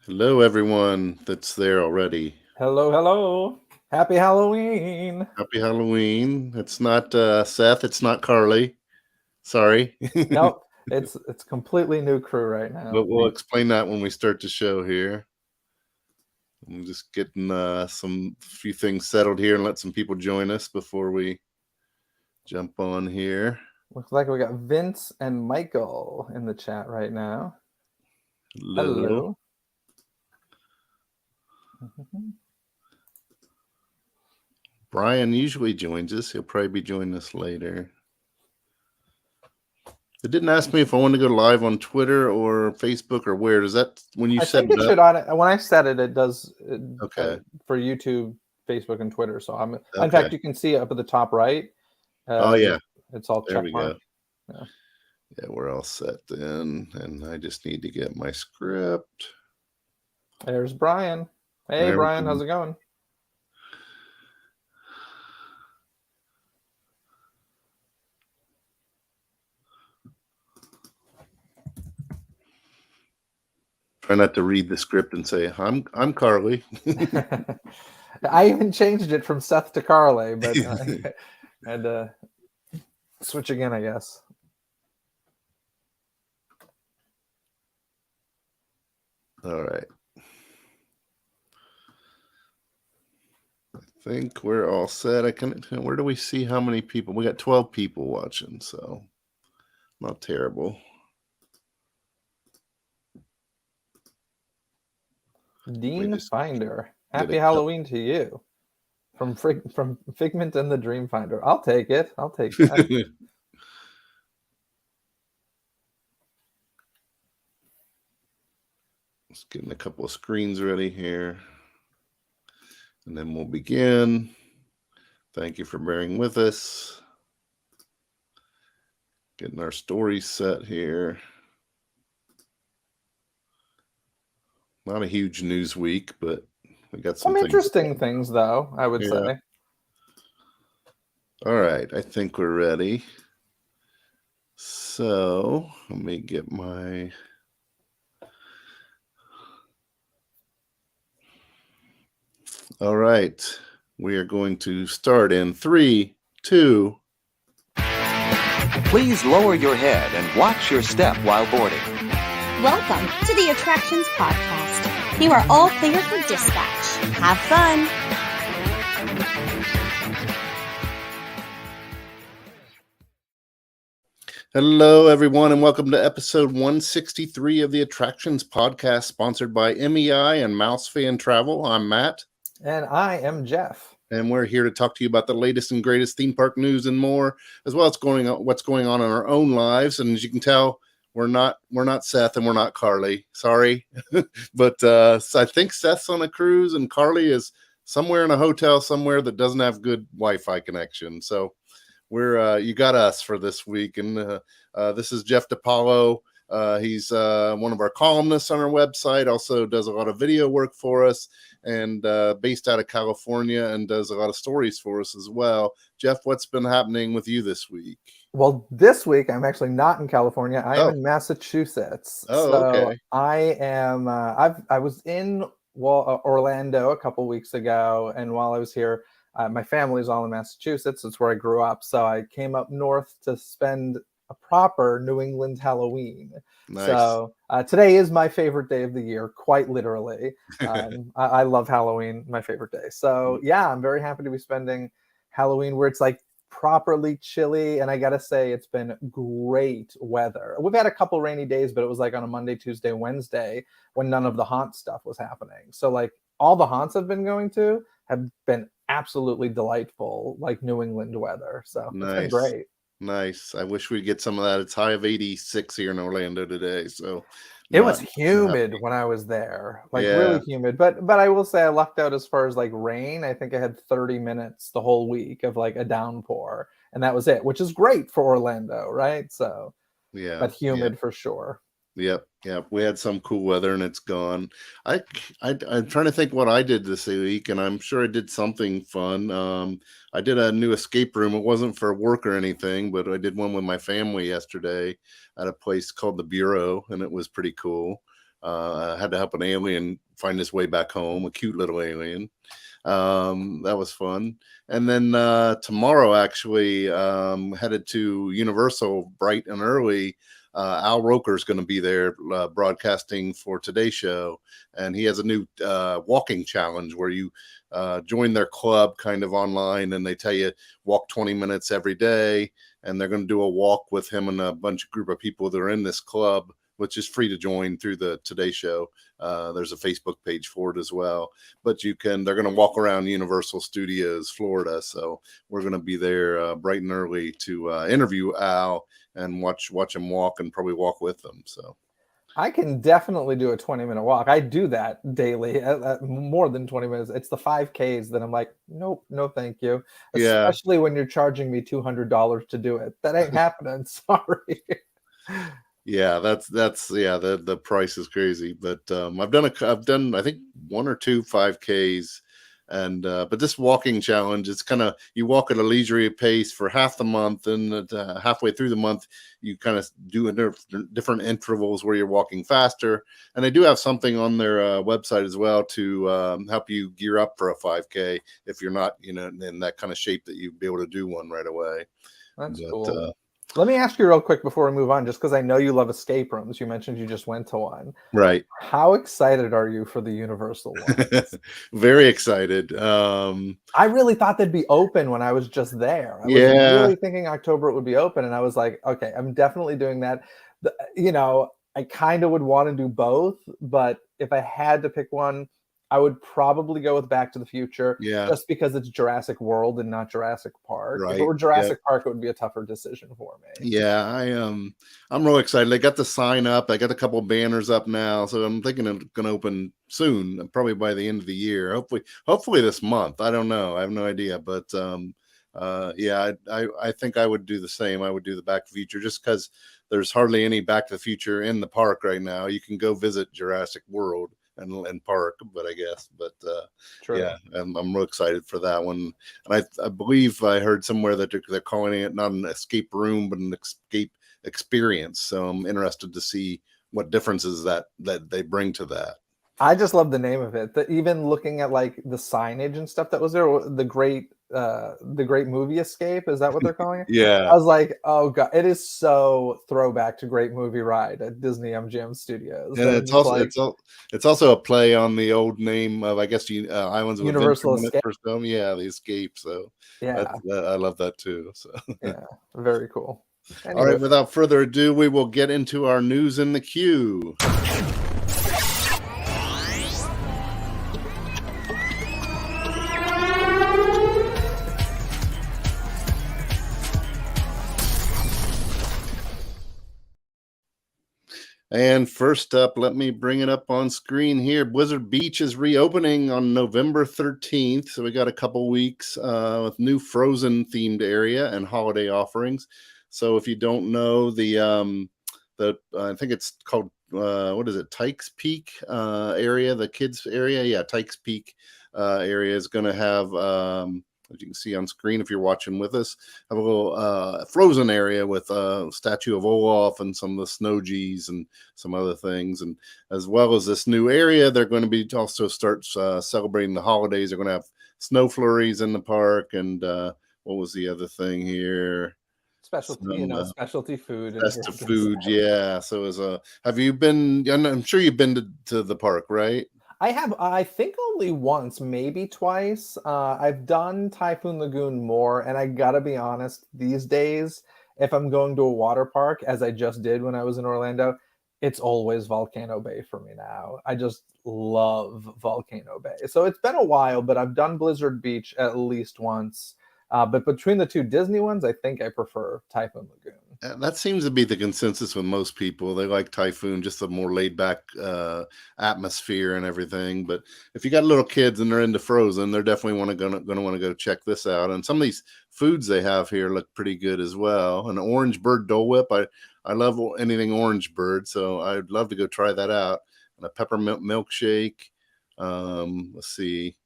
Hello, everyone that's there already. Hello, hello. Happy Halloween. Happy Halloween. It's not Seth. It's not Carly. Sorry. Nope, it's completely new crew right now. But we'll explain that when we start the show here. I'm just getting some few things settled here and let some people join us before we jump on here. Looks like we got Vince and Michael in the chat right now. Hello. Hello. Mhm. Brian usually joins us. He'll probably be joining us later. It didn't ask me if I wanted to go live on Twitter or Facebook or where. Does that when you I set think it it up? should on it. When I set it, it does Okay. for YouTube, Facebook, and Twitter. So in Okay. fact, you can see up at the top right. Oh yeah. It's all There check we mark. go. Yeah. Yeah, we're all set then. And I just need to get my script. There's Brian. Hey, There we Brian, go. how's it going? Try not to read the script and say, I'm Carly. I even changed it from Seth to Carly, but I had to switch again, I guess. All right. I think we're all set. Where do we see how many people? We got 12 people watching, so not terrible. Dean Finder, happy a Halloween to you from Figment and the Dream Finder. I'll take it. I'll take that. Just getting a couple of screens ready here, and then we'll begin. Thank you for bearing with us. Getting our stories set here. Not a huge news week, but we got some interesting things, though, I would say. All right, I think we're ready. So let me get my... All right, we are going to start in 3, 2. Please lower your head and watch your step while boarding. Welcome to the Attractions Podcast. You are all clear for dispatch. Have fun. Hello, everyone, and welcome to episode 163 of the Attractions Podcast, sponsored by MEI and Mouse Fan Travel. I'm Matt. And I am Jeff. And we're here to talk to you about the latest and greatest theme park news and more, as well as what's going on in our own lives. And as you can tell, we're not Seth and we're not Carly. Sorry. But so I think Seth's on a cruise and Carly is somewhere in a hotel somewhere that doesn't have good Wi-Fi connection. So we're you got us for this week. And this is Jeff DiPaolo. He's one of our columnists on our website, also does a lot of video work for us, and based out of California, and does a lot of stories for us as well. Jeff, what's been happening with you this week? Well, this week I'm actually not in California. I am in Massachusetts. Okay. I am. I was in Orlando a couple weeks ago, and while I was here, my family's all in Massachusetts. It's where I grew up. So I came up north to spend a proper New England Halloween. Nice. So today is my favorite day of the year, quite literally. I love Halloween, my favorite day. So yeah, I'm very happy to be spending Halloween where it's like properly chilly, and I gotta say it's been great weather. We've had a couple rainy days, but it was like on a Monday, Tuesday, Wednesday when none of the haunt stuff was happening. So like all the haunts I've been going to have been absolutely delightful, like New England weather. So nice. It's been great. Nice. I wish we'd get some of that. It's high of 86 here in Orlando today. So it was humid when I was there, like really humid. But I will say I lucked out as far as like rain. I think I had 30 minutes the whole week of like a downpour, and that was it, which is great for Orlando, right? So yeah, but humid for sure. Yep. We had some cool weather and it's gone. I'm trying to think what I did this week, and I'm sure I did something fun. I did a new escape room. It wasn't for work or anything, but I did one with my family yesterday at a place called the Bureau, and it was pretty cool. had to help an alien find his way back home, a cute little alien. That was fun. And then tomorrow, actually, headed to Universal bright and early. Al Roker's going to be there broadcasting for today's show, and he has a new walking challenge where you join their club kind of online, and they tell you walk 20 minutes every day, and they're going to do a walk with him and a group of people that are in this club, which is free to join through the Today Show. There's a Facebook page for it as well, but they're going to walk around Universal Studios, Florida. So we're going to be there bright and early to interview Al and watch him walk and probably walk with them. So I can definitely do a 20-minute walk. I do that daily at more than 20 minutes. It's the 5Ks that I'm like, nope, no, thank you. Yeah. Especially when you're charging me $200 to do it. That ain't happening. Sorry. Yeah, that's the price is crazy, but I've done I think 1 or 2 5Ks, and but this walking challenge, it's kind of, you walk at a leisurely pace for half the month, and halfway through the month you kind of do different intervals where you're walking faster, and they do have something on their website as well to help you gear up for a 5K if you're not in that kind of shape that you'd be able to do one right away. That's cool. Let me ask you real quick before we move on, just because I know you love escape rooms. You mentioned you just went to one. Right. How excited are you for the Universal one? Very excited. I really thought they'd be open when I was just there. I was really thinking October it would be open, and I was like, okay, I'm definitely doing that. I kind of would want to do both, but if I had to pick one, I would probably go with Back to the Future, just because it's Jurassic World and not Jurassic Park. Right. If it were Jurassic Park, it would be a tougher decision for me. Yeah, I'm real excited. They got the sign up. I got a couple banners up now, so I'm thinking it's going to open soon, probably by the end of the year. Hopefully this month. I don't know. I have no idea, but I think I would do the same. I would do the Back to the Future just because there's hardly any Back to the Future in the park right now. You can go visit Jurassic World and park, but yeah, I'm real excited for that one. And I believe I heard somewhere that they're calling it not an escape room but an escape experience, so I'm interested to see what differences that they bring to that. I just love the name of it. Even looking at like the signage and stuff that was there, the great movie escape, is that what they're calling it? Yeah. I was like, oh god, it is so throwback to Great Movie Ride at Disney MGM Studios. And it's also a play on the old name of, I guess, Islands of Universal Adventure Escape. for some. Yeah, the Escape. So yeah, I love that too. So yeah, very cool. Anyway. All right, without further ado, we will get into our news in the queue. And first up, let me bring it up on screen here. Blizzard Beach is reopening on November 13th. So we got a couple weeks with new Frozen themed area and holiday offerings. So if you don't know, I think it's called, what is it? Tykes Peak area, the kids area. Yeah, Tykes Peak area is going to have, as you can see on screen, if you're watching with us, have a little Frozen area with a statue of Olaf and some of the Snow G's and some other things. And as well as this new area, they're going to be also start celebrating the holidays. They're going to have snow flurries in the park. And what was the other thing here? Specialty, specialty food. Festive food, yeah. So have you been, I'm sure you've been to the park, right? I have, I think only once, maybe twice. I've done Typhoon Lagoon more, and I gotta be honest, these days, if I'm going to a water park, as I just did when I was in Orlando, it's always Volcano Bay for me now. I just love Volcano Bay. So it's been a while, but I've done Blizzard Beach at least once. But between the two Disney ones, I think I prefer Typhoon Lagoon. That seems to be the consensus with most people. They like Typhoon, just a more laid back atmosphere and everything. But if you got little kids and they're into Frozen, they're definitely going to want to go check this out. And some of these foods they have here look pretty good as well. An orange bird Dole Whip. I love anything orange bird, so I'd love to go try that out. And a peppermint milkshake. Let's see.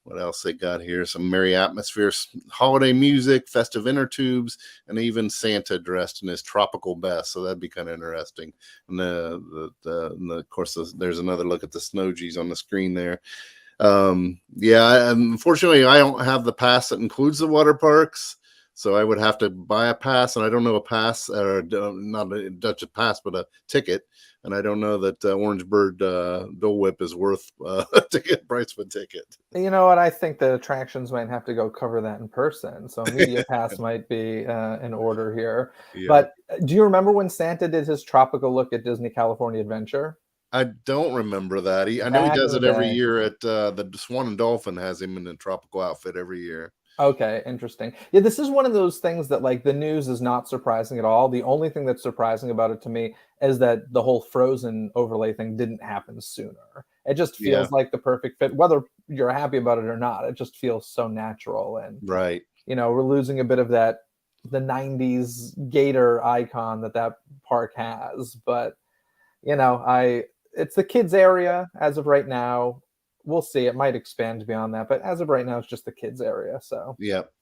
What else they got here? Some merry atmosphere, holiday music, festive inner tubes, and even Santa dressed in his tropical best. So that'd be kind of interesting. And of course, there's another look at the snow G's on the screen there. Unfortunately, I don't have the pass that includes the water parks. So I would have to buy a pass, and I don't know a pass, or not a Dutch pass, but a ticket. And I don't know that Orange Bird Dole Whip is worth a ticket price for a ticket. You know what? I think the attractions might have to go cover that in person. So a media pass might be in order here. Yeah. But do you remember when Santa did his tropical look at Disney California Adventure? I don't remember that. I know he Back does in it the every day. year at the Swan and Dolphin has him in a tropical outfit every year. Okay, interesting. Yeah, this is one of those things that like the news is not surprising at all. The only thing that's surprising about it to me is that the whole Frozen overlay thing didn't happen sooner. It just Yeah, feels like the perfect fit, whether you're happy about it or not. It just feels so natural. And right. we're losing a bit of the 90s gator icon that park has. But it's the kids area as of right now. We'll see. It might expand beyond that, but as of right now, it's just the kids area. So Yep.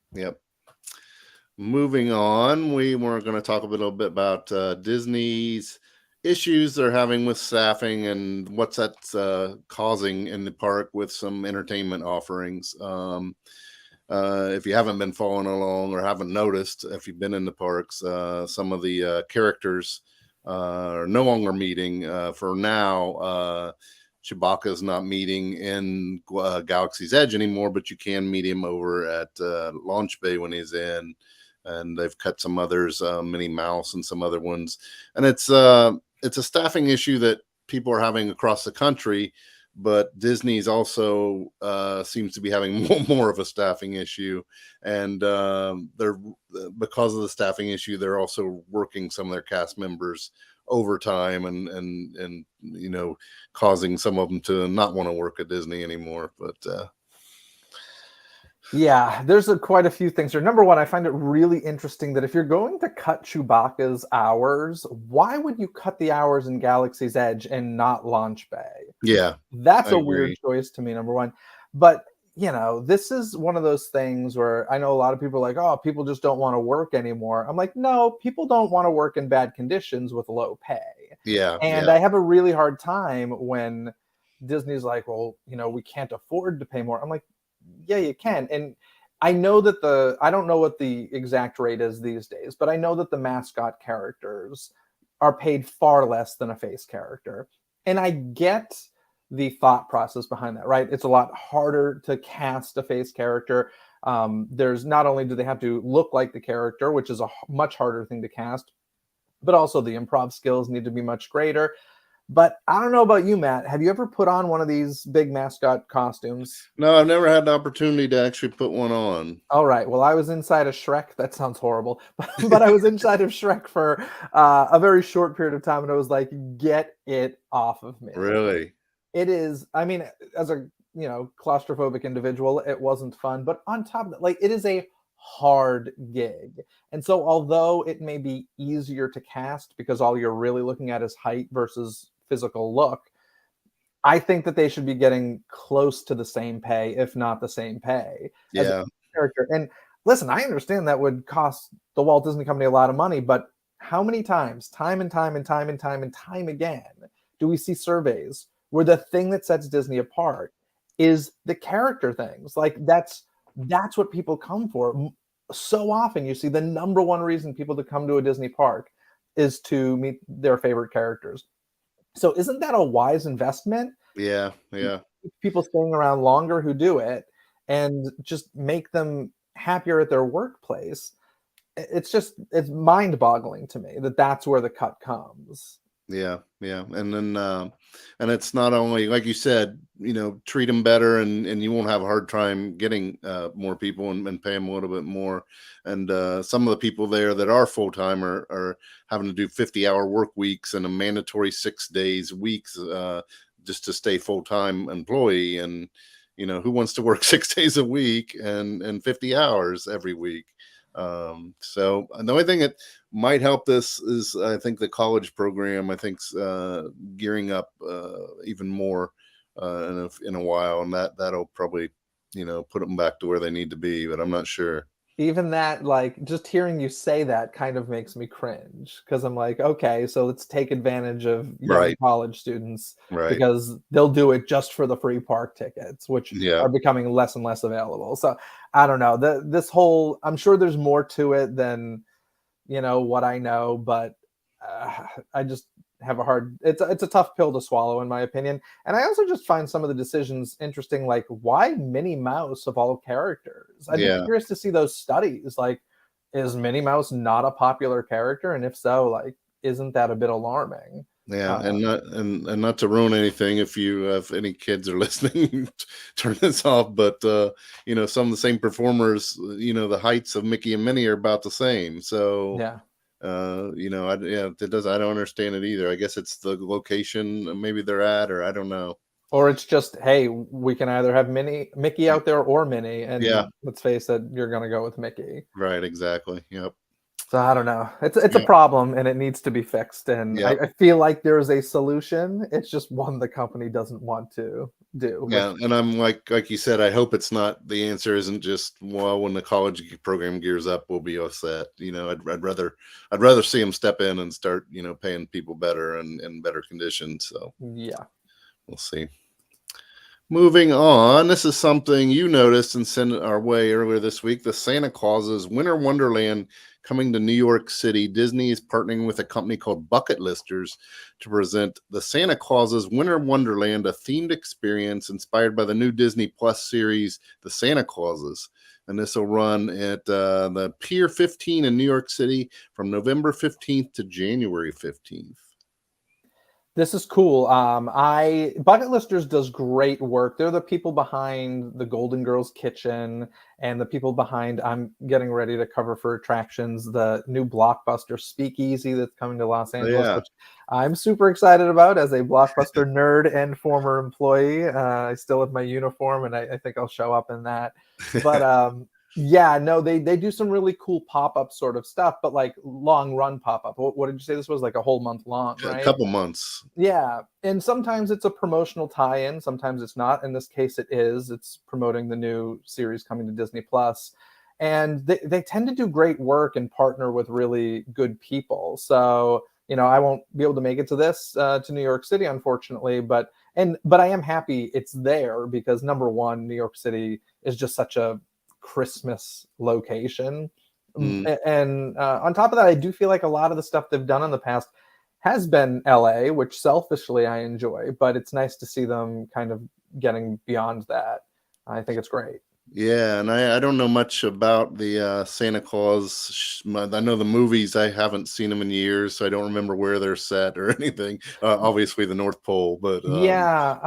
Moving on, we were going to talk a little bit about Disney's issues they're having with staffing and what's that's causing in the park with some entertainment offerings. If you haven't been following along or haven't noticed, if you've been in the parks, some of the characters are no longer meeting. For now, Chewbacca is not meeting in Galaxy's Edge anymore, but you can meet him over at Launch Bay when he's in. And they've cut some others, Minnie Mouse and some other ones. And it's a staffing issue that people are having across the country, but Disney's also seems to be having more of a staffing issue. And they're because of the staffing issue, they're also working some of their cast members overtime and causing some of them to not want to work at Disney anymore. But yeah, there's quite a few things here. Number one, I find it really interesting that if you're going to cut Chewbacca's hours, why would you cut the hours in Galaxy's Edge and not Launch Bay? yeah, That's I a weird agree. choice to me, number one. But this is one of those things where I know a lot of people are like, oh, people just don't want to work anymore. I'm like, no, people don't want to work in bad conditions with low pay. And I have a really hard time when Disney's like, well, we can't afford to pay more. I'm like, yeah, you can. And I know that I don't know what the exact rate is these days, but I know that the mascot characters are paid far less than a face character. And I get the thought process behind that, right? It's a lot harder to cast a face character. There's not only do they have to look like the character, which is a much harder thing to cast, but also the improv skills need to be much greater. But I don't know about you, Matt. Have you ever put on one of these big mascot costumes? No, I've never had the opportunity to actually put one on. All right. Well, I was inside of Shrek. That sounds horrible. But I was inside of Shrek for a very short period of time. And I was like, get it off of me. Really? It is. I mean, as a, claustrophobic individual, it wasn't fun. But on top of that, like, it is a hard gig. And so although it may be easier to cast because all you're really looking at is height versus physical look, I think that they should be getting close to the same pay, if not the same pay as a character. And listen, I understand that would cost the Walt Disney Company a lot of money, but how many times, time and time again, do we see surveys where the thing that sets Disney apart is the character things? Like that's what people come for. So often you see the number one reason people to come to a Disney park is to meet their favorite characters. So isn't that a wise investment? Yeah. People staying around longer who do it and just make them happier at their workplace. It's mind-boggling to me that that's where the cut comes. Yeah. And then, and it's not only, like you said, treat them better and you won't have a hard time getting more people and pay them a little bit more. And some of the people there that are full-time are having to do 50-hour work weeks and a mandatory 6 days weeks just to stay full-time employee. And, who wants to work 6 days a week and 50 hours every week? So the only thing that might help this is I think the college program gearing up even more in a while, and that'll probably put them back to where they need to be, but I'm not sure. Even that, like, just hearing you say that kind of makes me cringe, because I'm like, okay, so let's take advantage of young Right. college students Right. because they'll do it just for the free park tickets, which Yeah. are becoming less and less available. So I don't know. This whole, I'm sure there's more to it than what I know, but I just have a hard. It's a tough pill to swallow, in my opinion. And I also just find some of the decisions interesting, like why Minnie Mouse of all characters. I'd be Yeah. curious to see those studies. Like, is Minnie Mouse not a popular character, and if so, like, isn't that a bit alarming? Yeah, Uh, and not to ruin anything, if you have any kids are listening, turn this off. But some of the same performers, the heights of Mickey and Minnie are about the same. So yeah. it does. I don't understand it either. I guess it's the location maybe they're at, or I don't know. Or it's just, hey, we can either have Mickey out there or Minnie, and Yeah. let's face it, you're gonna go with Mickey. Right. Exactly. Yep. So I don't know. It's a Yep. problem, and it needs to be fixed. And Yep. I feel like there is a solution. It's just one the company doesn't want to do. Yeah, and I'm like you said, I hope it's not, the answer isn't just, well, when the college program gears up, we'll be all set. I'd rather see them step in and start, paying people better and in better conditions. So Yeah. we'll see. Moving on, this is something you noticed and sent our way earlier this week. The Santa Claus's Winter Wonderland coming to New York City. Disney is partnering with a company called Bucket Listers to present the Santa Claus's Winter Wonderland, a themed experience inspired by the new Disney Plus series, The Santa Clauses. And this will run at the Pier 15 in New York City from November 15th to January 15th. This is cool. Bucket Listers does great work. They're the people behind the Golden Girls Kitchen and the people behind, I'm getting ready to cover for attractions, the new Blockbuster Speakeasy that's coming to Los Angeles, which I'm super excited about as a Blockbuster nerd and former employee. I still have my uniform, and I think I'll show up in that. But yeah, no, they do some really cool pop-up sort of stuff, but like long run pop-up. What did you say this was, like a whole month long, right? A couple months. Yeah. And sometimes it's a promotional tie-in, sometimes it's not. In this case, it is. It's promoting the new series coming to Disney Plus. And they tend to do great work and partner with really good people. So, I won't be able to make it to this to New York City, unfortunately, but I am happy it's there because, number one, New York City is just such a Christmas location. And on top of that, I do feel like a lot of the stuff they've done in the past has been LA, which selfishly I enjoy, but it's nice to see them kind of getting beyond that. I think it's great. Yeah, and I don't know much about the Santa Claus. I know the movies. I haven't seen them in years, so I don't remember where they're set or anything. Obviously, the North Pole, but yeah,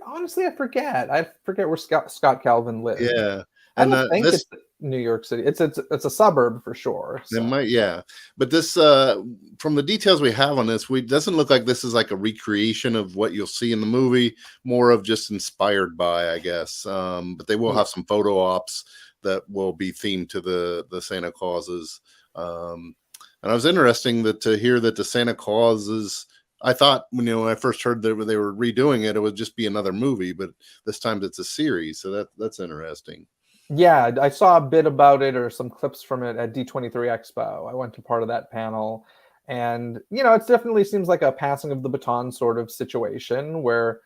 honestly, I forget. I forget where Scott Calvin lives. Yeah, I and don't think this it's New York City. It's a suburb for sure. it So. might, yeah. But this, from the details we have on this, doesn't look like this is like a recreation of what you'll see in the movie. More of just inspired by, I guess. But they will have some photo ops that will be themed to the Santa Clauses. And I was interesting to hear that the Santa Clauses. I thought when I first heard that they were redoing it, it would just be another movie, but this time it's a series. So that's interesting. Yeah, I saw a bit about it or some clips from it at D23 Expo. I went to part of that panel, and it definitely seems like a passing of the baton sort of situation where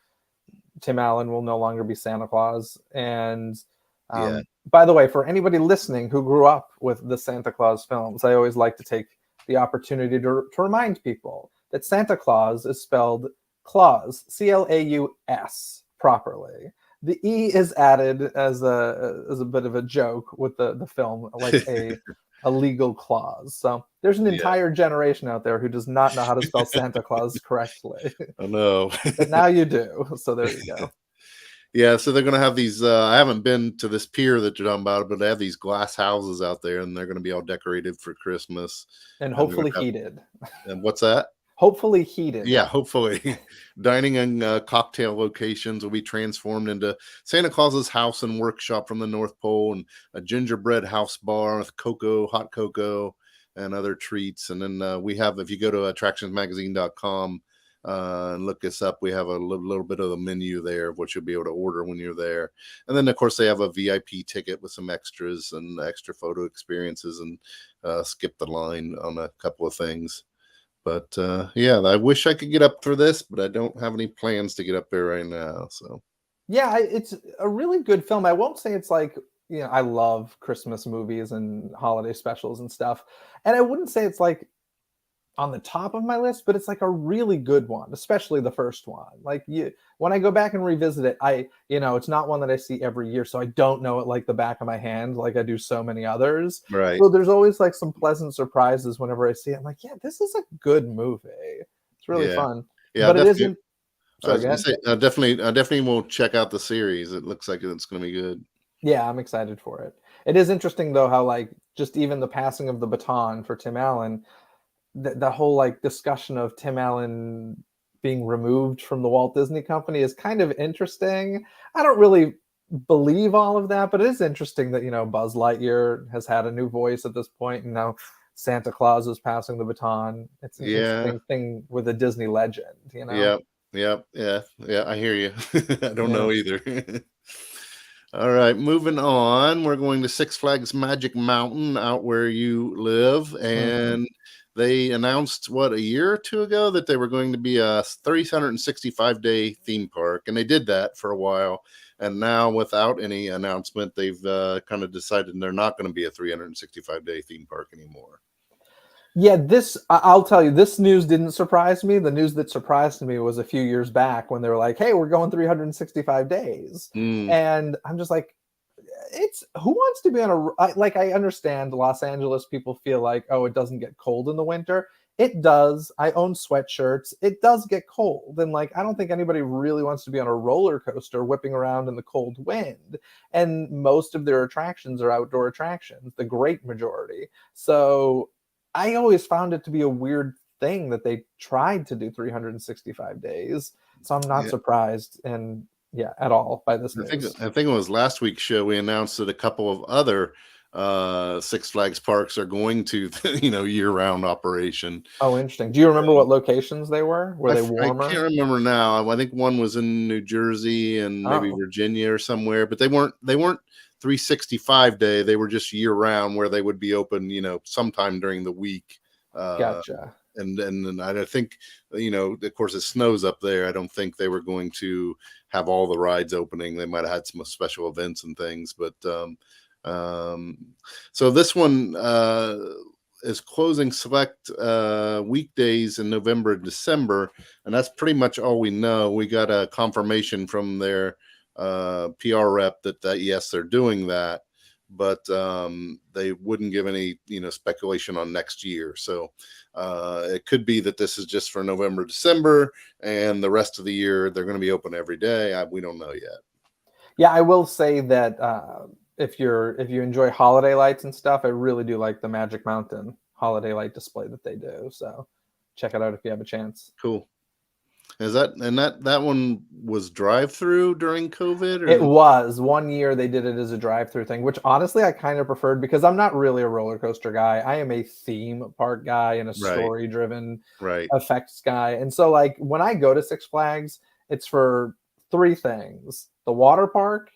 Tim Allen will no longer be Santa Claus. And by the way, for anybody listening who grew up with the Santa Claus films, I always like to take the opportunity to remind people that Santa Claus is spelled Claus, Claus, properly. The E is added as a bit of a joke with the film, like a legal clause. So there's an entire generation out there who does not know how to spell Santa Claus correctly. I know. But now you do. So there you go. Yeah, so they're going to have these, I haven't been to this pier that you're talking about, but they have these glass houses out there, and they're going to be all decorated for Christmas. And hopefully heated. And what's that? Hopefully heated. Yeah, hopefully. Dining and cocktail locations will be transformed into Santa Claus's house and workshop from the North Pole, and a gingerbread house bar with hot cocoa, and other treats. And then we have, if you go to attractionsmagazine.com, and look us up. We have a little bit of the menu there of what you'll be able to order when you're there. And then, of course, they have a VIP ticket with some extras and extra photo experiences, and skip the line on a couple of things. But yeah, I wish I could get up for this, but I don't have any plans to get up there right now. So Yeah, it's a really good film. I won't say it's like, I love Christmas movies and holiday specials and stuff. And I wouldn't say it's like on the top of my list, but it's like a really good one, especially the first one. Like when I go back and revisit it, it's not one that I see every year, so I don't know it like the back of my hand, like I do so many others. right. So there's always like some pleasant surprises whenever I see it. I'm like, yeah, this is a good movie. It's really fun. Yeah, But it definitely. isn't. I was Sorry, go gonna ahead. say, I definitely will check out the series. It looks like it's going to be good. Yeah, I'm excited for it. It is interesting though how like just even the passing of the baton for Tim Allen, the whole like discussion of Tim Allen being removed from the Walt Disney Company is kind of interesting. I don't really believe all of that, but it is interesting that Buzz Lightyear has had a new voice at this point, and now Santa Claus is passing the baton. It's an Yeah, interesting thing with a Disney legend, yeah, yeah. I hear you. I don't Yeah. know either. All right, moving on. We're going to Six Flags Magic Mountain out where you live, Mhm. and they announced a year or two ago that they were going to be a 365-day theme park, and they did that for a while. And now, without any announcement, they've kind of decided they're not going to be a 365-day theme park anymore. Yeah, I'll tell you, this news didn't surprise me. The news that surprised me was a few years back when they were like, hey, we're going 365 days. Mm, And I'm just like, who wants to be on I understand Los Angeles people feel like, oh, it doesn't get cold in the winter. It does. I own sweatshirts. It does get cold. And like, I don't think anybody really wants to be on a roller coaster whipping around in the cold wind. And most of their attractions are outdoor attractions, the great majority. So I always found it to be a weird thing that they tried to do 365 days. So I'm not yeah. surprised at all by this I news. think it was last week's show we announced that a couple of other Six Flags parks are going to year-round operation. Oh, interesting. Do you remember what locations they were? Were they I warmer? can't remember now. I think one was in New Jersey and maybe Oh, Virginia or somewhere, but they weren't 365 day. They were just year round, where they would be open, sometime during the week. gotcha. And then I think, of course, it snows up there. I don't think they were going to have all the rides opening. They might have had some special events and things, but so this one is closing select weekdays in November and December, and that's pretty much all we know. We got a confirmation from their PR rep that yes, they're doing that, but they wouldn't give any speculation on next year. So it could be that this is just for November, December, and the rest of the year they're going to be open every day. We don't know yet. Yeah, I will say that if you enjoy holiday lights and stuff, I really do like the Magic Mountain holiday light display that they do. So check it out if you have a chance. Cool. Is that one was drive-through during COVID? Or? It was 1 year they did it as a drive-through thing, which honestly I kind of preferred because I'm not really a roller coaster guy. I am a theme park guy and a story-driven right effects guy. And so like when I go to Six Flags, it's for three things: the water park,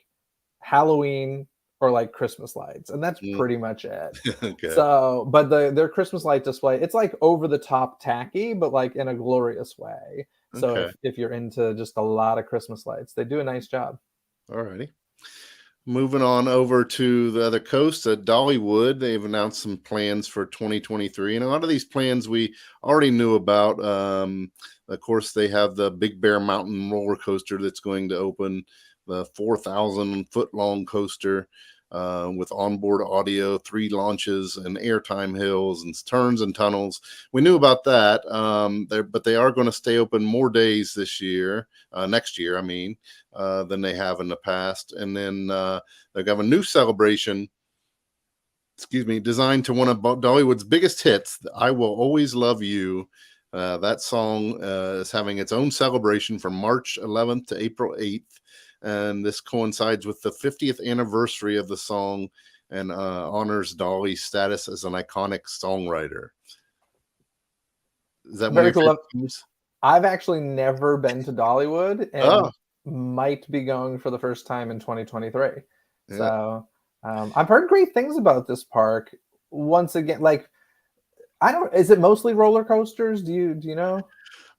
Halloween, or like Christmas lights, and that's pretty much it. Okay. So, but their Christmas light display, it's like over the top tacky, but like in a glorious way. So Okay. if you're into just a lot of Christmas lights, they do a nice job. All righty. Moving on over to the other coast at Dollywood, they've announced some plans for 2023, and a lot of these plans we already knew about. Of course, they have the Big Bear Mountain roller coaster that's going to open, the 4,000-foot long coaster with onboard audio, 3 launches, and airtime hills and turns and tunnels. We knew about that, but they are going to stay open more days this year, next year, I mean, than they have in the past. And then they have a new celebration, designed to one of Dollywood's biggest hits, I Will Always Love You. That song is having its own celebration from March 11th to April 8th. And this coincides with the 50th anniversary of the song and honors Dolly's status as an iconic songwriter. Is that Very one of your cool. favorite songs? I've actually never been to Dollywood and Oh, might be going for the first time in 2023. yeah. So I've heard great things about this park. Once again, like I don't. Is it mostly roller coasters? Do you know?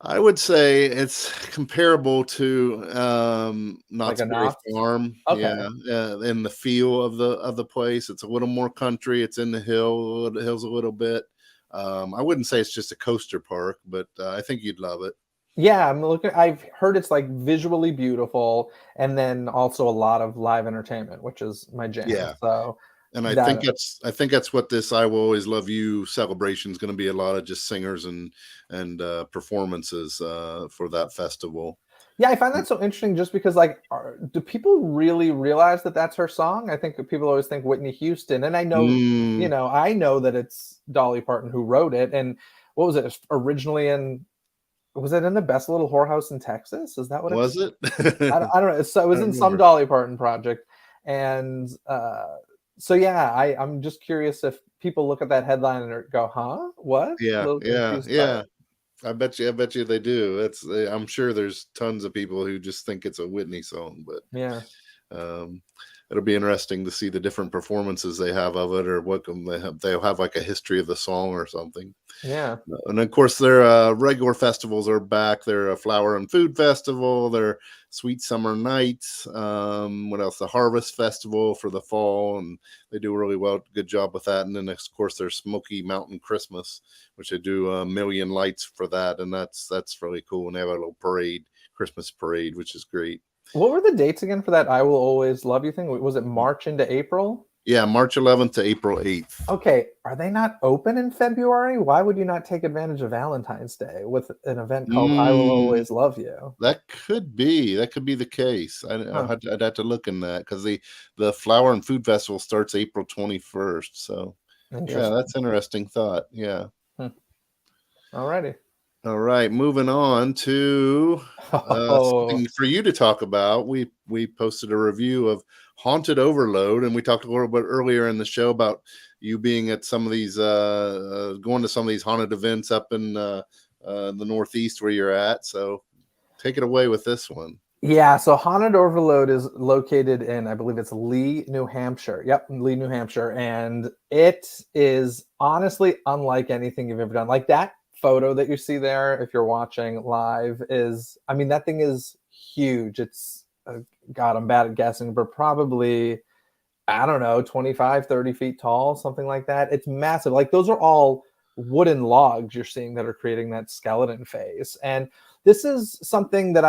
I would say it's comparable to Like Knott's a Berry Knott's? Farm. Okay. Yeah, in the feel of the place. It's a little more country. It's in the hills a little bit. I wouldn't say it's just a coaster park, but I think you'd love it. Yeah, I'm looking. I've heard it's like visually beautiful, and then also a lot of live entertainment, which is my jam. Yeah. So And that I think that's what this "I Will Always Love You" celebration is going to be. A lot of just singers and performances for that festival. yeah, I find that so interesting just because like do people really realize that that's her song? I think that people always think Whitney Houston, and I know, Mm, I know that it's Dolly Parton who wrote it. And what was it originally in? Was it in the Best Little Whorehouse in Texas? Is that what was it's? it? I don't know. So it I was don't in some remember. Dolly Parton project, and so yeah, I'm just curious if people look at that headline and go, "Huh? What?" A Yeah, little yeah, confused by it. yeah. I bet you they do. I'm sure there's tons of people who just think it's a Whitney song, but Yeah. um, it'll be interesting to see the different performances they have of it, or what can they have. They'll have like a history of the song or something. Yeah. And of course, their regular festivals are back. They're a flower and food festival. Their sweet summer nights. What else? The harvest festival for the fall, and they do a really good job with that. And then, of course, there's Smoky Mountain Christmas, which they do a million lights for that, and that's really cool. And they have a little parade, Christmas parade, which is great. What were the dates again for that "I Will Always Love You" thing? Was it March into April? Yeah, March 11th to April 8th. Okay, are they not open in February? Why would you not take advantage of Valentine's Day with an event called "I Will Mm, Always Love You"? that could be the case. Huh, I'd have to look in that because the Flower and Food Festival starts April 21st. So yeah, interesting. that's interesting thought. Yeah. Hmm. Alrighty. All right, moving on to Oh, something for you to talk about. We posted a review of Haunted Overload, and we talked a little bit earlier in the show about you being at some of these going to some of these haunted events up in the Northeast where you're at. So take it away with this one. yeah. So Haunted Overload is located in, I believe it's Lee, New Hampshire. Yep, Lee, New Hampshire. And it is honestly unlike anything you've ever done. Like that photo that you see there, if you're watching live, is, I mean, that thing is huge. It's, God, I'm bad at guessing, but probably, I don't know, 25, 30 feet tall, something like that. It's massive. Like those are all wooden logs you're seeing that are creating that skeleton face. And this is something that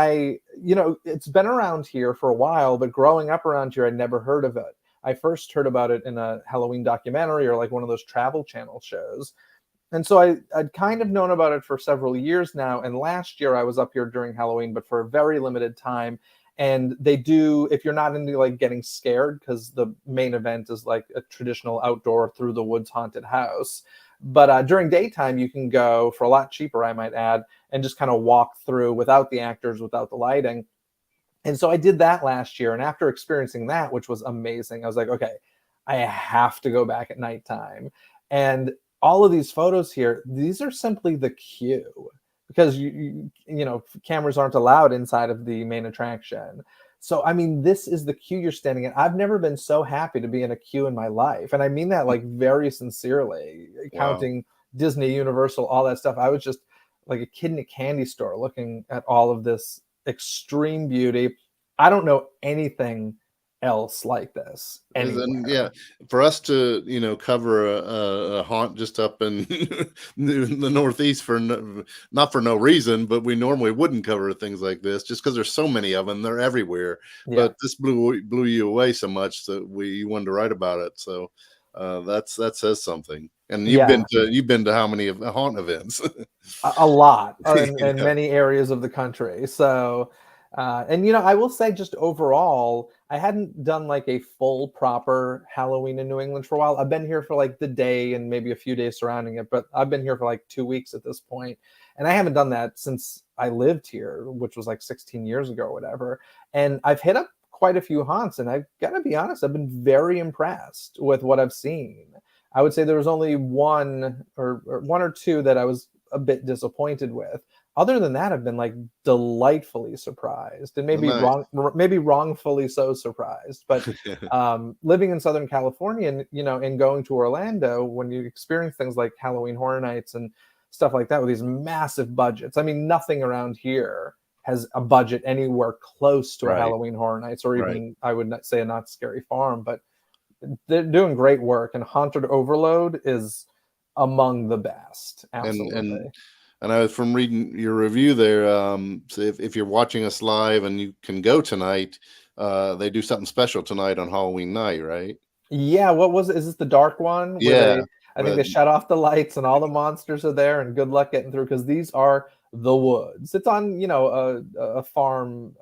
it's been around here for a while, but growing up around here, I'd never heard of it. I first heard about it in a Halloween documentary or like one of those Travel Channel shows. And so I'd kind of known about it for several years now. And last year I was up here during Halloween, but for a very limited time. And they do, if you're not into like getting scared, because the main event is like a traditional outdoor through the woods haunted house. But during daytime, you can go for a lot cheaper, I might add, and just kind of walk through without the actors, without the lighting. And so I did that last year. And after experiencing that, which was amazing, I was like, okay, I have to go back at nighttime. And all of these photos here, these are simply the queue because cameras aren't allowed inside of the main attraction. So I mean, this is the queue you're standing in. I've never been so happy to be in a queue in my life, and I mean that like very sincerely. Wow. Counting Disney, Universal, all that stuff, I was just like a kid in a candy store looking at all of this extreme beauty. I don't know anything else like this And then, yeah, anywhere. for us to cover a haunt just up in the Northeast for not for no reason, but we normally wouldn't cover things like this just because there's so many of them. They're everywhere. Yeah. But this blew you away so much that you wanted to write about it. So that says something. And Yeah. you've been to how many haunt events? A lot in Yeah. many areas of the country. So, and I will say just overall, I hadn't done like a full proper Halloween in New England for a while. I've been here for like the day and maybe a few days surrounding it, but I've been here for like 2 weeks at this point, and I haven't done that since I lived here, which was like 16 years ago or whatever. And I've hit up quite a few haunts, and I've got to be honest, I've been very impressed with what I've seen. I would say there was only one or two that I was a bit disappointed with. other than that, I've been like delightfully surprised, and Nice. maybe wrongfully so surprised. But living in Southern California, and and going to Orlando, when you experience things like Halloween Horror Nights and stuff like that with these massive budgets, I mean, nothing around here has a budget anywhere close to a Right. Halloween Horror Nights, or Right. even I would not say a Not Scary Farm, but they're doing great work, and Haunted Overload is among the best. And Absolutely. and I was from reading your review there. So if you're watching us live and you can go tonight, they do something special tonight on Halloween night, right? Yeah, what was it? Is this the dark one where Yeah. I think they shut off the lights and all the monsters are there, and good luck getting through, because these are the woods. It's on, a farm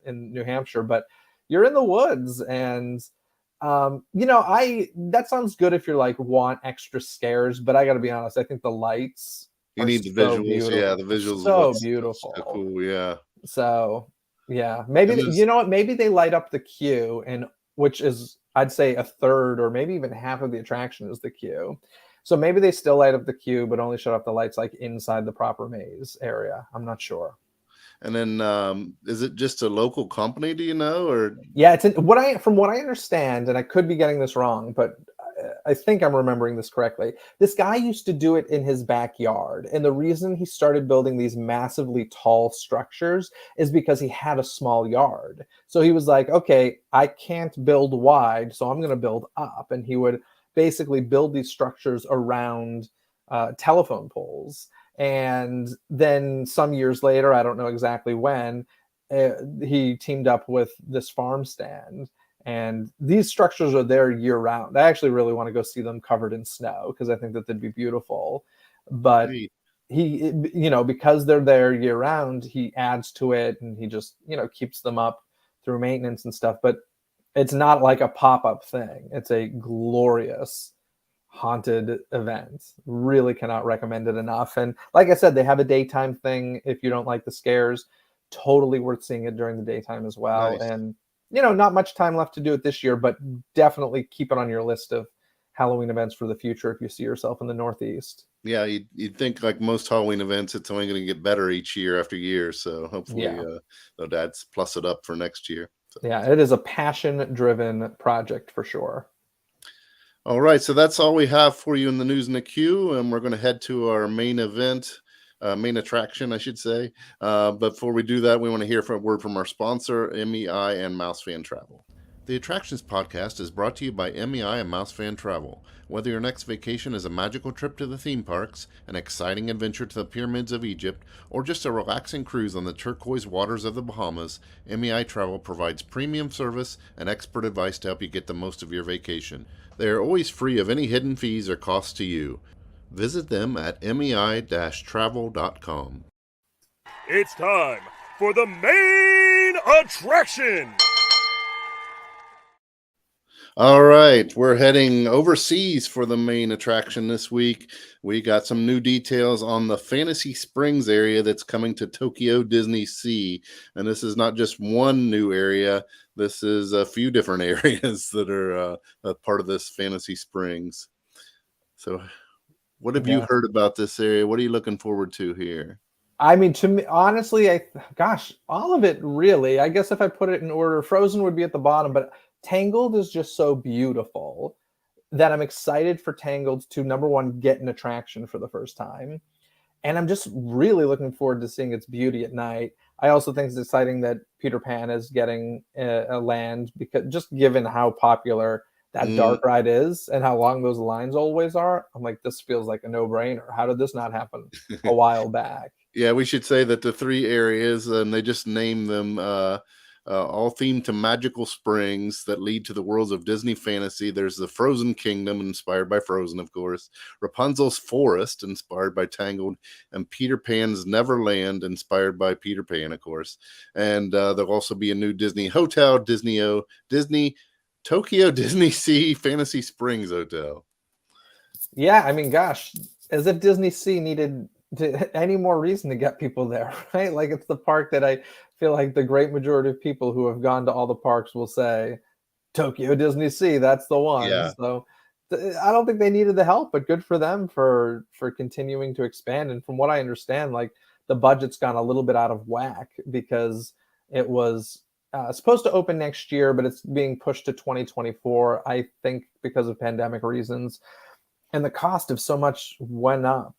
in New Hampshire, but you're in the woods, and I that sounds good if you're like want extra scares, but I got to be honest, I think the lights You are need the so visuals. Yeah, beautiful. the visuals is So what's so beautiful. cool. Yeah. So yeah, maybe And there's you know what? Maybe they light up the queue, and which is I'd say a third or maybe even half of the attraction is the queue. So maybe they still light up the queue, but only shut off the lights like inside the proper maze area. I'm not sure. and then is it just a local company, do you know? Or Yeah, from what I understand, and I could be getting this wrong, but I think I'm remembering this correctly. This guy used to do it in his backyard, and the reason he started building these massively tall structures is because he had a small yard. So he was like, okay, I can't build wide, so I'm going to build up, and he would basically build these structures around telephone poles. And then some years later, I don't know exactly when, he teamed up with this farm stand, and these structures are there year round. I actually really want to go see them covered in snow, because I think that they'd be beautiful. But hey, he, because they're there year round, he adds to it, and he just, keeps them up through maintenance and stuff. But it's not like a pop-up thing. It's a glorious haunted event. Really cannot recommend it enough. And like I said, they have a daytime thing if you don't like the scares. Totally worth seeing it during the daytime as well. nice. And not much time left to do it this year, but definitely keep it on your list of Halloween events for the future if you see yourself in the Northeast. Yeah, you'd think like most Halloween events, it's only going to get better each year after year. So hopefully, Yeah. that's plus it up for next year. So. Yeah, it is a passion-driven project for sure. All right, so that's all we have for you in the news and the queue, and we're going to head to our main event, main attraction, I should say. But before we do that, we want to hear from a word from our sponsor, MEI and Mouse Fan Travel. The Attractions Podcast is brought to you by MEI and Mouse Fan Travel. Whether your next vacation is a magical trip to the theme parks, an exciting adventure to the pyramids of Egypt, or just a relaxing cruise on the turquoise waters of the Bahamas, MEI Travel provides premium service and expert advice to help you get the most of your vacation. They are always free of any hidden fees or costs to you. Visit them at mei-travel.com. It's time for the main attraction. All right, we're heading overseas for the main attraction this week. We got some new details on the Fantasy Springs area that's coming to Tokyo DisneySea. And this is not just one new area. This is a few different areas that are a part of this Fantasy Springs. So what have you heard about this area? What are you looking forward to here? I mean, to me, honestly, all of it really. I guess if I put it in order, Frozen would be at the bottom, but Tangled is just so beautiful that I'm excited for Tangled to, number one, get an attraction for the first time. And I'm just really looking forward to seeing its beauty at night. I also think it's exciting that Peter Pan is getting a land, because just given how popular that dark ride is and how long those lines always are, I'm like, this feels like a no-brainer. How did this not happen a while back? Yeah, we should say that the three areas, and they just named them, all themed to magical springs that lead to the worlds of Disney fantasy. There's the Frozen Kingdom, inspired by Frozen, of course, Rapunzel's Forest, inspired by Tangled, and Peter Pan's Neverland, inspired by Peter Pan, of course. And there'll also be a new Disney hotel, Tokyo DisneySea Fantasy Springs Hotel. Yeah, I mean, gosh, as if DisneySea needed any more reason to get people there, right? Like, it's the park that I feel like the great majority of people who have gone to all the parks will say, Tokyo DisneySea, that's the one. Yeah. So I don't think they needed the help, but good for them for continuing to expand. And from what I understand, like, the budget's gone a little bit out of whack because it was supposed to open next year, but it's being pushed to 2024, I think, because of pandemic reasons. And the cost of so much went up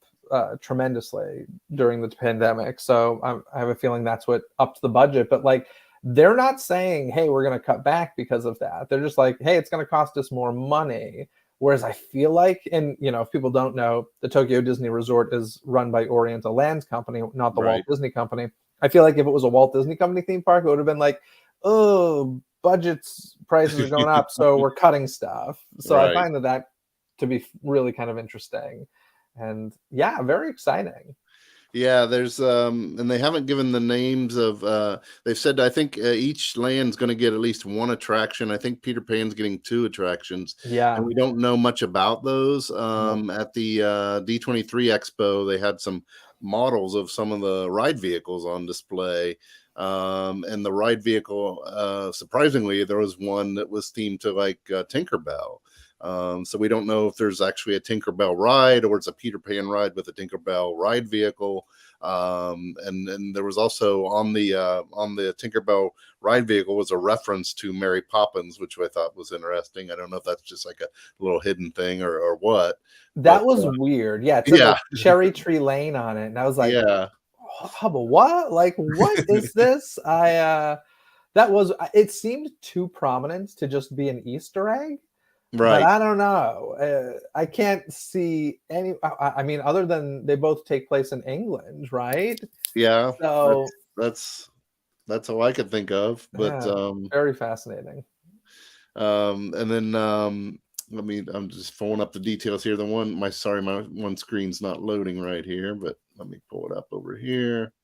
tremendously during the pandemic. So I have a feeling that's what upped the budget. But like, they're not saying, hey, we're going to cut back because of that. They're just like, hey, it's going to cost us more money. Whereas I feel like, and if people don't know, the Tokyo Disney Resort is run by Oriental Land Company, not the Walt Disney Company. I feel like if it was a Walt Disney Company theme park, it would have been like, oh, budgets, prices are going up, so we're cutting stuff. So I find that to be really kind of interesting. And yeah, very exciting. Yeah, there's and they haven't given the names of they've said I think each land's going to get at least one attraction. I think Peter Pan's getting 2 attractions. Yeah. And we don't know much about those. At the D23 Expo, they had some models of some of the ride vehicles on display. And the ride vehicle, surprisingly, there was one that was themed to like Tinkerbell. So we don't know if there's actually a Tinkerbell ride or it's a Peter Pan ride with a Tinkerbell ride vehicle. And there was also on the Tinkerbell ride vehicle was a reference to Mary Poppins, which I thought was interesting. I don't know if that's just like a little hidden thing or what. That was weird. Yeah. It said like Cherry Tree Lane on it. And I was like, but what? Like, what is this? It seemed too prominent to just be an Easter egg. Right. But I don't know. I can't see any. I mean, other than they both take place in England, right? Yeah. So that's all I could think of. But very fascinating. And then I'm just pulling up the details here. My one screen's not loading right here, but let me pull it up over here.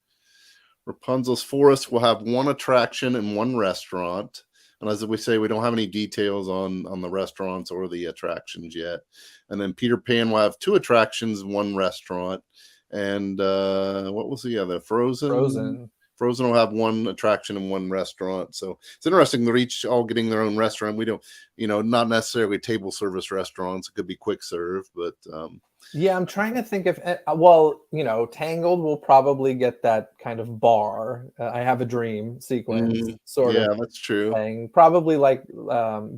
Rapunzel's Forest will have 1 attraction and 1 restaurant. And as we say, we don't have any details on the restaurants or the attractions yet. And then Peter Pan will have 2 attractions and 1 restaurant. And what was the other? Frozen will have 1 attraction and 1 restaurant. So it's interesting. They're each all getting their own restaurant. We don't, not necessarily table service restaurants. It could be quick serve, but yeah, I'm trying to think if Tangled will probably get that kind of bar. I Have a Dream sequence, sort of. Yeah, that's true. Thing. Probably like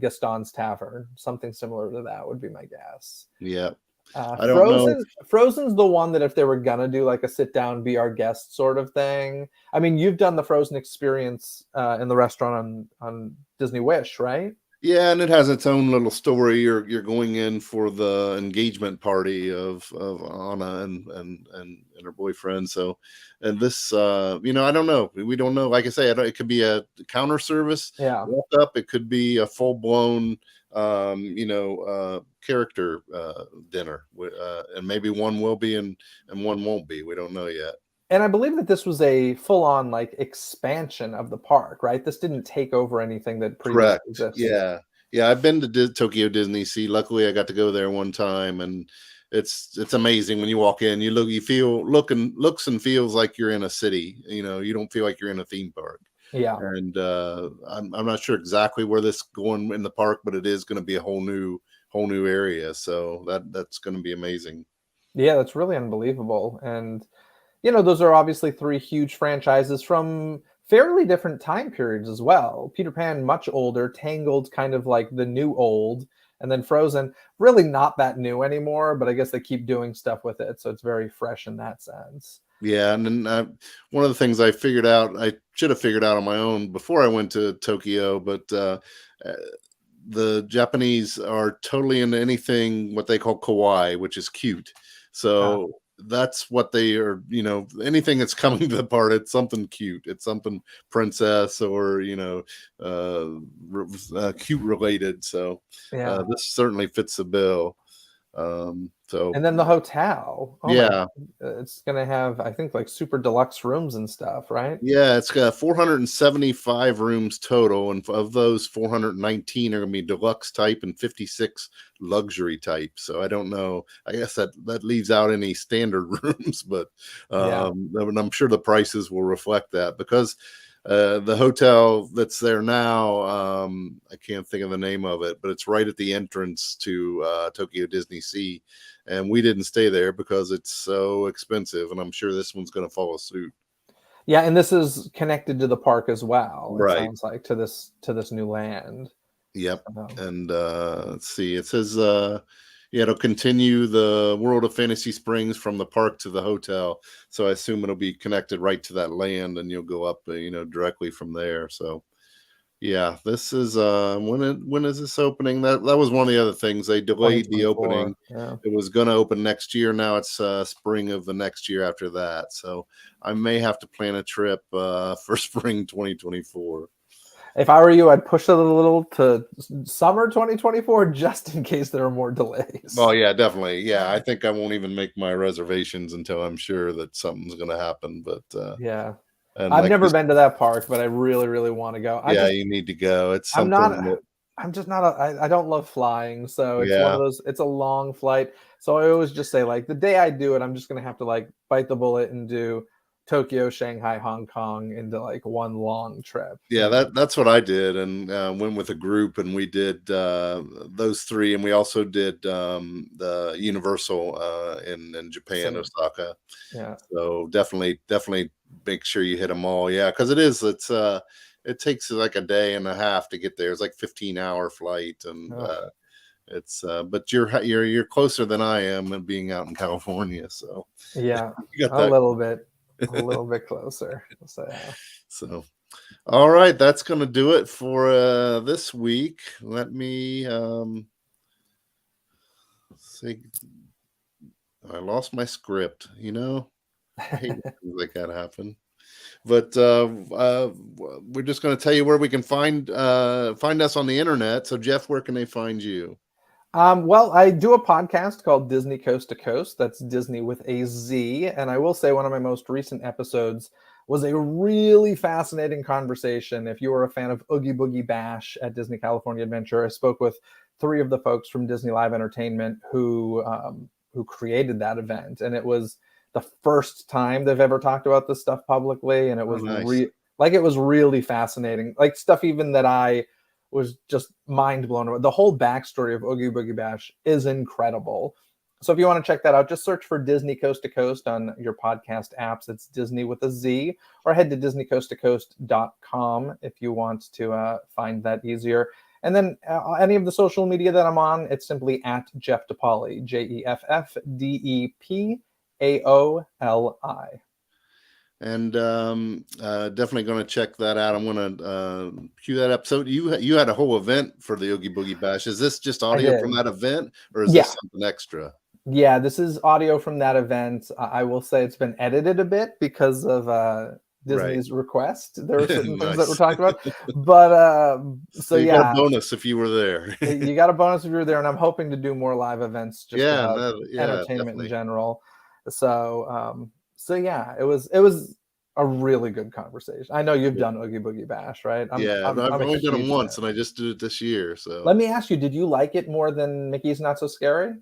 Gaston's Tavern, something similar to that would be my guess. Yeah. I don't know. Frozen's the one that if they were gonna do like a sit down, be our guest sort of thing. I mean, you've done the Frozen experience in the restaurant on Disney Wish, right? Yeah, and it has its own little story. You're going in for the engagement party of Anna and her boyfriend. So, and this, I don't know. We don't know. Like I say, it could be a counter service. Yeah. Walk up. It could be a full blown, character dinner. And maybe one will be and one won't be. We don't know yet. And I believe that this was a full-on like expansion of the park, right? This didn't take over anything that previously existed. Yeah. I've been to Tokyo DisneySea. Luckily, I got to go there one time, and it's amazing when you walk in. You looks and feels like you're in a city. You don't feel like you're in a theme park. Yeah. And I'm not sure exactly where this going in the park, but it is going to be a whole new area. So that's going to be amazing. Yeah, that's really unbelievable. And those are obviously 3 huge franchises from fairly different time periods as well. Peter Pan, much older, Tangled, kind of like the new old, and then Frozen, really not that new anymore, but I guess they keep doing stuff with it. So it's very fresh in that sense. Yeah. And then one of the things I should have figured out on my own before I went to Tokyo, but the Japanese are totally into anything, what they call kawaii, which is cute. So that's what they are, anything that's coming to the part, it's something cute. It's something princess or, cute related. So this certainly fits the bill. And then the hotel. It's going to have, I think, like super deluxe rooms and stuff, right? Yeah, it's got 475 rooms total. And of those, 419 are going to be deluxe type and 56 luxury type. So I don't know. I guess that leaves out any standard rooms, but I'm sure the prices will reflect that because the hotel that's there now, I can't think of the name of it, but it's right at the entrance to Tokyo DisneySea, and we didn't stay there because it's so expensive, and I'm sure this one's going to follow suit. Yeah, and this is connected to the park as well. It Right. sounds like to this new land. Yep. So, And let's see, it says it'll continue the World of Fantasy Springs from the park to the hotel, so I assume it'll be connected right to that land, and you'll go up directly from there. So yeah, this is when is this opening? That was one of the other things. They delayed the 2024, opening. yeah. It was going to open next year. Now it's spring of the next year after that. So I may have to plan a trip for spring 2024. If I were you, I'd push it a little to summer 2024 just in case there are more delays. Well, yeah, definitely. Yeah, I think I won't even make my reservations until I'm sure that something's going to happen. But yeah, and I've like never you been to that park, but I really, really want to go. you need to go. It's I'm something not. I'm just not. I don't love flying, so it's one Yeah. of those. It's a long flight, so I always just say like the day I do it, I'm just gonna have to like bite the bullet and do Tokyo, Shanghai, Hong Kong into like one long trip. Yeah, that's what I did, and went with a group, and we did those three, and we also did the Universal in Japan, Same. Osaka. Yeah. So definitely make sure you hit them all. Yeah, because it takes like a day and a half to get there. It's like 15-hour flight, and it's but you're closer than I am, and being out in California, so Yeah, you got a that. little bit closer. So yeah. So, all right, that's going to do it for this week. Let me see. I lost my script. I hate when things like that happen. But we're just going to tell you where we can find us on the internet. So, Jeff, where can they find you? Well, I do a podcast called Disney Coast to Coast. That's Disney with a Z. And I will say one of my most recent episodes was a really fascinating conversation. If you were a fan of Oogie Boogie Bash at Disney California Adventure, I spoke with 3 of the folks from Disney Live Entertainment who created that event. And it was the first time they've ever talked about this stuff publicly. And it was nice. it was really fascinating. Like stuff even that I was just mind blown away. The whole backstory of Oogie Boogie Bash is incredible. So if you want to check that out, just search for Disney Coast to Coast on your podcast apps. It's Disney with a Z, or head to DisneyCoastToCoast.com if you want to find that easier. And then any of the social media that I'm on, it's simply at Jeff DePauli, JEFFDEPAOLI. And definitely going to check that out. I'm going to cue that episode. You had a whole event for the Oogie Boogie Bash. Is this just audio from that event, or is this something extra? Yeah, this is audio from that event. I will say it's been edited a bit because of Disney's request. There were certain things that were talked about, but so you got a bonus if you were there. You got a bonus if you were there, and I'm hoping to do more live events just about entertainment definitely. in general. So yeah, it was a really good conversation. I know you've done Oogie Boogie Bash, right? I've only done it once, and I just did it this year. So let me ask you, did you like it more than Mickey's Not So Scary?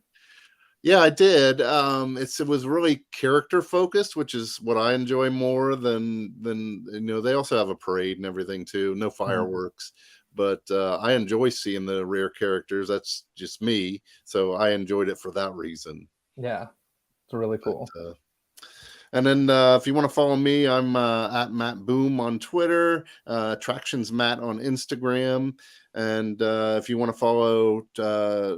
Yeah, I did. It was really character focused, which is what I enjoy more than they also have a parade and everything too. No fireworks, but I enjoy seeing the rare characters. That's just me, so I enjoyed it for that reason. Yeah, it's really cool. And then if you want to follow me, I'm at Matt Boom on Twitter, Attractions Matt on Instagram. And if you want to follow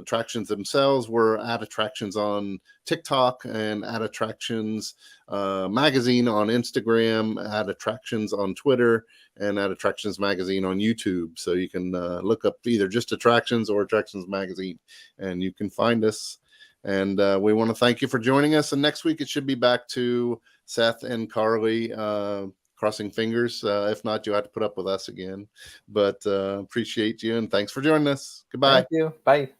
Attractions themselves, we're at Attractions on TikTok and at Attractions Magazine on Instagram, at Attractions on Twitter, and at Attractions Magazine on YouTube. So you can look up either just Attractions or Attractions Magazine, and you can find us. And we want to thank you for joining us. And next week, it should be back to Seth and Carly, crossing fingers. If not, you'll have to put up with us again. But appreciate you, and thanks for joining us. Goodbye. Thank you. Bye.